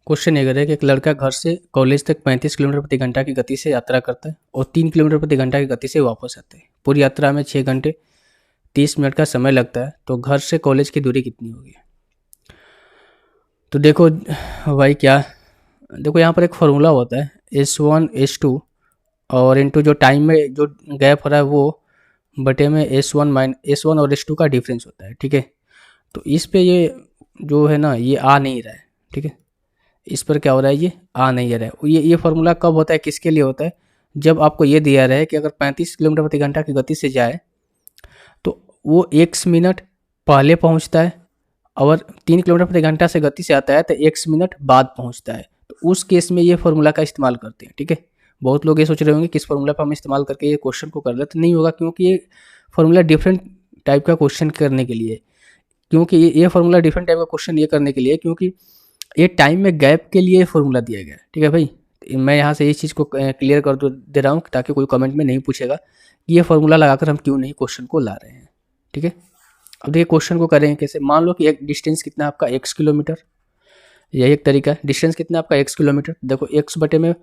Question ये कह रहा है कि एक लड़का घर से कॉलेज तक 35 किलोमीटर प्रति घंटा की गति से यात्रा करता है और 3 किलोमीटर प्रति घंटा की गति से वापस आता है। पूरी यात्रा में 6 घंटे 30 मिनट का समय लगता है, तो घर से कॉलेज की दूरी कितनी होगी? तो देखो भाई, क्या देखो यहाँ पर एक फॉर्मूला होता है S1 S2 और इनटू जो टाइम में जो गैप हो रहा है वो बटे में S1 और S2 का डिफरेंस होता है। ठीक है, तो इस पे ये जो है ना ये आ नहीं रहा है। ठीक है, इस पर क्या हो रहा है, ये आ नहीं रहा है। ये फॉर्मूला कब होता है, किसके लिए होता है? जब आपको ये दिया रहा है कि अगर 35 किलोमीटर प्रति घंटा की गति से जाए तो वो x मिनट पहले पहुंचता है, और 3 किलोमीटर प्रति घंटा से गति से आता है तो x मिनट बाद पहुंचता है। तो उस केस में ये फॉर्मूला का इस्तेमाल करते हैं। ठीक है, बहुत लोग ये सोच रहे होंगे कि इस फॉर्मूला पर हम इस्तेमाल करके ये क्वेश्चन को कर ले, तो नहीं होगा, क्योंकि ये फॉर्मूला डिफरेंट टाइप का क्वेश्चन करने के लिए, क्योंकि ये फॉर्मूला डिफरेंट टाइप का क्वेश्चन ये करने के लिए, क्योंकि ये टाइम में गैप के लिए फॉर्मूला दिया गया है। ठीक है भाई, मैं यहाँ से इस चीज़ को क्लियर कर दे रहा हूँ ताकि कोई कमेंट में नहीं पूछेगा कि ये फॉर्मूला लगाकर हम क्यों नहीं क्वेश्चन को ला रहे हैं। ठीक है, अब देखिए क्वेश्चन को करेंगे कैसे। मान लो कि एक डिस्टेंस कितना है आपका, x किलोमीटर। यही एक तरीका है। डिस्टेंस कितना है आपका, x किलोमीटर। देखो x बटे में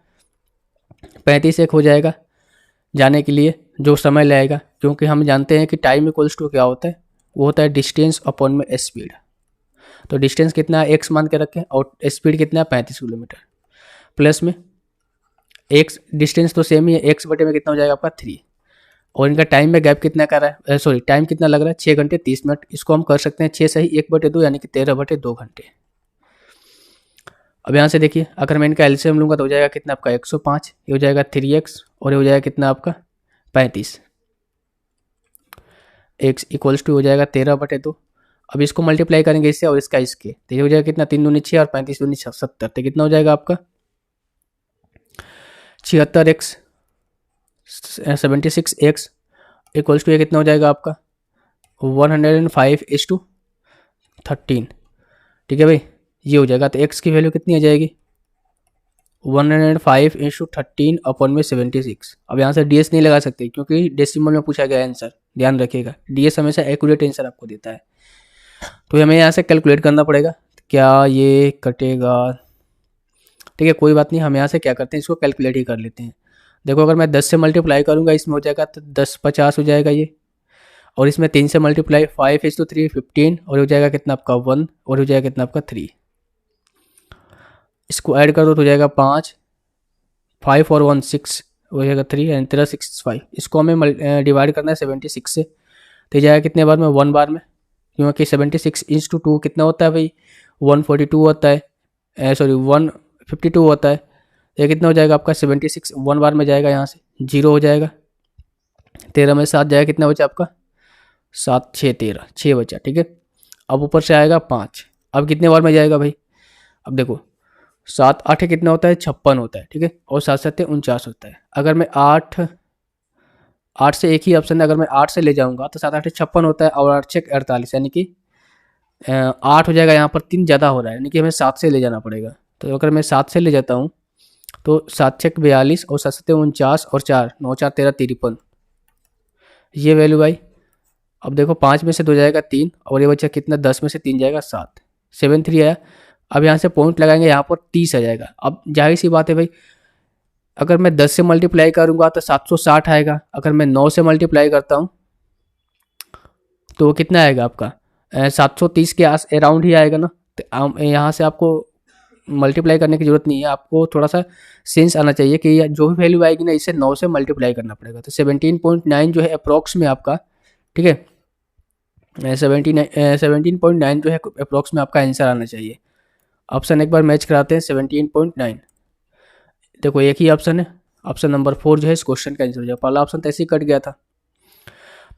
35 एक हो जाएगा जाने के लिए जो समय लगेगा, क्योंकि हम जानते हैं कि टाइम इक्वल्स टू क्या होता है, वो होता है डिस्टेंस अपॉन में स्पीड। तो डिस्टेंस कितना है, x मान के रखें, और स्पीड कितना है 35 किलोमीटर, प्लस में x डिस्टेंस तो सेम ही है, x बटे में कितना हो जाएगा आपका 3, और इनका टाइम में गैप कितना कर रहा है, सॉरी टाइम कितना लग रहा है 6 घंटे 30 मिनट। इसको हम कर सकते हैं 6 सही 1/2 यानी कि 13/2 घंटे। अब यहाँ से देखिए, अगर मैं इनका एलसीएम लूँगा तो हो जाएगा कितना आपका 105, ये हो जाएगा 3x, और ये हो जाएगा कितना आपका 35, x इक्वल्स टू हो जाएगा 13/2। अब इसको मल्टीप्लाई करेंगे इससे और इसका इसके, तो ये हो जाएगा कितना 3 दूनी 6 और 35 दूनी 70, तो कितना हो जाएगा आपका 76x 76x इक्वल्स टू ये कितना हो जाएगा आपका 105:13। ठीक है भाई, ये हो जाएगा। तो x की वैल्यू कितनी आ जाएगी 105/13 अपॉन में 76। अब यहाँ से ds नहीं लगा सकते क्योंकि डेसिमल में पूछा गया आंसर, ध्यान रखिएगा ds हमेशा एक्यूरेट आंसर आपको देता है। तो हमें यहाँ से कैलकुलेट करना पड़ेगा क्या ये कटेगा। ठीक है, कोई बात नहीं, हम यहाँ से क्या करते हैं, इसको कैलकुलेट ही कर लेते हैं। देखो अगर मैं 10 से मल्टीप्लाई करूँगा इसमें हो जाएगा तो 10 50 हो जाएगा ये, और इसमें 3 से मल्टीप्लाई 5:3 15, और हो जाएगा कितना आपका 1, और हो जाएगा कितना आपका 3। इसको ऐड कर दो तो हो जाएगा 5 5 और 1 6 हो जाएगा 3 एंड 3 6 5। इसको हमें डिवाइड करना है 76 से, तो जाएगा कितने बार में 1 बार में, क्योंकि 76 इंस टू 2 कितना होता है भाई 142 होता है, सॉरी 152 होता है। ये कितना हो जाएगा आपका 76 1 बार में जाएगा, यहाँ से 0 हो जाएगा, 13 में 7 जाएगा, कितना बचा आपका 7 6 13 6 बचा। ठीक है, अब ऊपर से आएगा 5, अब कितने बार में जाएगा भाई, अब देखो 7 8 कितना होता है 56 होता है। ठीक है, और 7 7 49 होता है। अगर मैं 8 से एक ही ऑप्शन है, अगर मैं 8 से ले जाऊंगा तो 7 8 56 होता है, और 8 6 48 यानी कि 8 हो जाएगा। यहाँ पर 3 ज़्यादा हो रहा है, यानी कि हमें 7 से ले जाना पड़ेगा। तो अगर मैं 7 से ले जाता हूँ तो 7 6 42 और 7 7 49 और 4 9 4 13 53, ये वैल्यू भाई। अब देखो 5 में से 2 जाएगा 3, और ये बच्चा कितना 10 में से 3 जाएगा 7 7 3 आया। अब यहाँ से पॉइंट लगाएंगे, यहाँ पर 30 आ जाएगा। अब जाहिर सी बात है भाई, अगर मैं 10 से मल्टीप्लाई करूँगा तो 760 आएगा, अगर मैं 9 से मल्टीप्लाई करता हूँ तो वो कितना आएगा आपका 730 के आस अराउंड ही आएगा ना। तो यहाँ से आपको मल्टीप्लाई करने की जरूरत नहीं है, आपको थोड़ा सा सेंस आना चाहिए कि जो भी वैल्यू आएगी ना इसे 9 से मल्टीप्लाई करना पड़ेगा। तो 17.9 जो है अप्रॉक्स में आपका, ठीक है 17.9 जो है अप्रॉक्स में आपका आंसर आना चाहिए। ऑप्शन एक बार मैच कराते हैं 17.9। देखो एक ही ऑप्शन है, ऑप्शन नंबर 4 जो है इस क्वेश्चन का आंसर हो जाएगा। पहला ऑप्शन तो ऐसे ही कट गया था।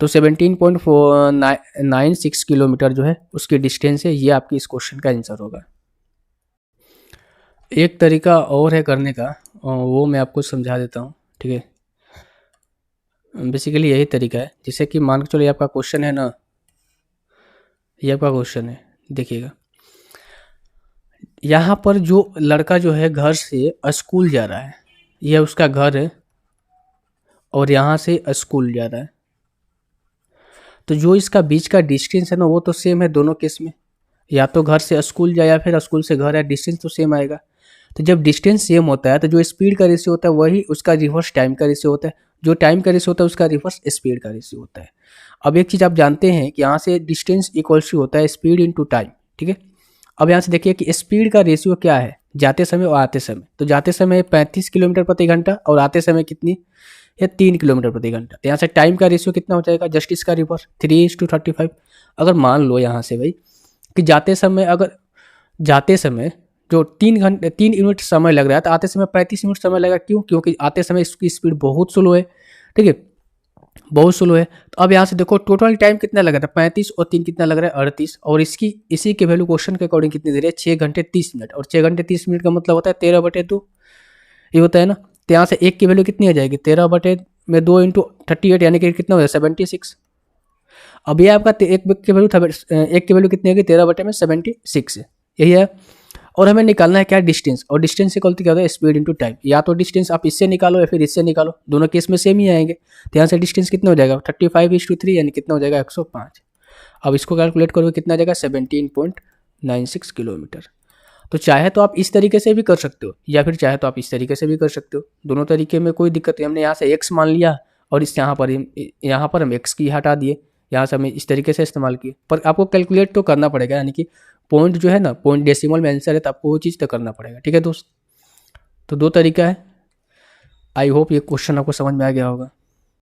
तो 17.96 किलोमीटर जो है उसकी डिस्टेंस है, ये आपकी इस क्वेश्चन का आंसर होगा। एक तरीका और है करने का, वो मैं आपको समझा देता हूँ। ठीक है, बेसिकली यही तरीका है, जैसे कि मान के चलो ये आपका क्वेश्चन है ना, ये आपका क्वेश्चन है, देखिएगा यहाँ पर जो लड़का जो है घर से स्कूल जा रहा है, यह उसका घर है, और यहाँ से स्कूल जा रहा है। तो जो इसका बीच का डिस्टेंस है ना वो तो सेम है दोनों केस में, या तो घर से स्कूल जाए या फिर स्कूल से घर है, डिस्टेंस तो सेम आएगा। तो जब डिस्टेंस सेम होता है तो जो स्पीड का रेशियो होता है वही उसका रिवर्स टाइम का रेशियो होता है, जो टाइम का रेशियो होता है उसका रिवर्स स्पीड का रेशियो होता है। अब एक चीज़ आप जानते हैं कि यहाँ से डिस्टेंस इक्वल्स टू होता है स्पीड इनटू टाइम, ठीक है। अब यहाँ से देखिए कि स्पीड का रेशियो क्या है जाते समय और आते समय, तो जाते समय 35 किलोमीटर प्रति घंटा और आते समय कितनी है 3 किलोमीटर प्रति घंटा। तो यहाँ से टाइम का रेशियो कितना हो जाएगा जस्ट इसका रिवर्स 3:35। अगर मान लो यहाँ से भाई कि जाते समय जो 3 यूनिट समय लग रहा है तो आते समय 35 यूनिट समय लगेगा। क्यों? क्योंकि आते समय इसकी स्पीड बहुत स्लो है, ठीक है, बहुत स्लो है। तो अब यहाँ से देखो टोटल टाइम कितना लग रहा है 35 और 3 कितना लग रहा है 38, और इसी के वैल्यू क्वेश्चन के अकॉर्डिंग कितनी दे रही है 6 घंटे 30 मिनट, और 6 घंटे 30 मिनट का मतलब होता है 13/2, ये होता है ना। तो यहाँ से एक की वैल्यू कितनी आ जाएगी 13/2 इंटू 38 यानी कि कितना हो जाए 76। अब ये आपका एक की वैल्यू कितनी होगी 13/76 है, यही है। और हमें निकालना है क्या डिस्टेंस, और डिस्टेंस इक्वल टू क्या होता है स्पीड इनटू टाइम। या तो डिस्टेंस आप इससे निकालो या फिर इससे निकालो, दोनों केस में सेम ही आएंगे। तो यहाँ से डिस्टेंस कितना हो जाएगा 35:3 यानी कितना हो जाएगा 105। अब इसको कैलकुलेट करोगे कितना आ जाएगा 17.96 किलोमीटर। तो चाहे तो आप इस तरीके से भी कर सकते हो या फिर चाहे तो आप इस तरीके से भी कर सकते हो, दोनों तरीके में कोई दिक्कत नहीं। हमने यहाँ से x मान लिया और यहाँ पर हम x की हटा दिए, यहाँ से हमें इस तरीके से इस्तेमाल किए। पर आपको कैलकुलेट तो करना पड़ेगा, यानी कि पॉइंट जो है ना पॉइंट डेसिमल में आंसर है तो आपको वो चीज़ तो करना पड़ेगा, ठीक है दोस्त। तो दो तरीका है। आई होप ये क्वेश्चन आपको समझ में आ गया होगा।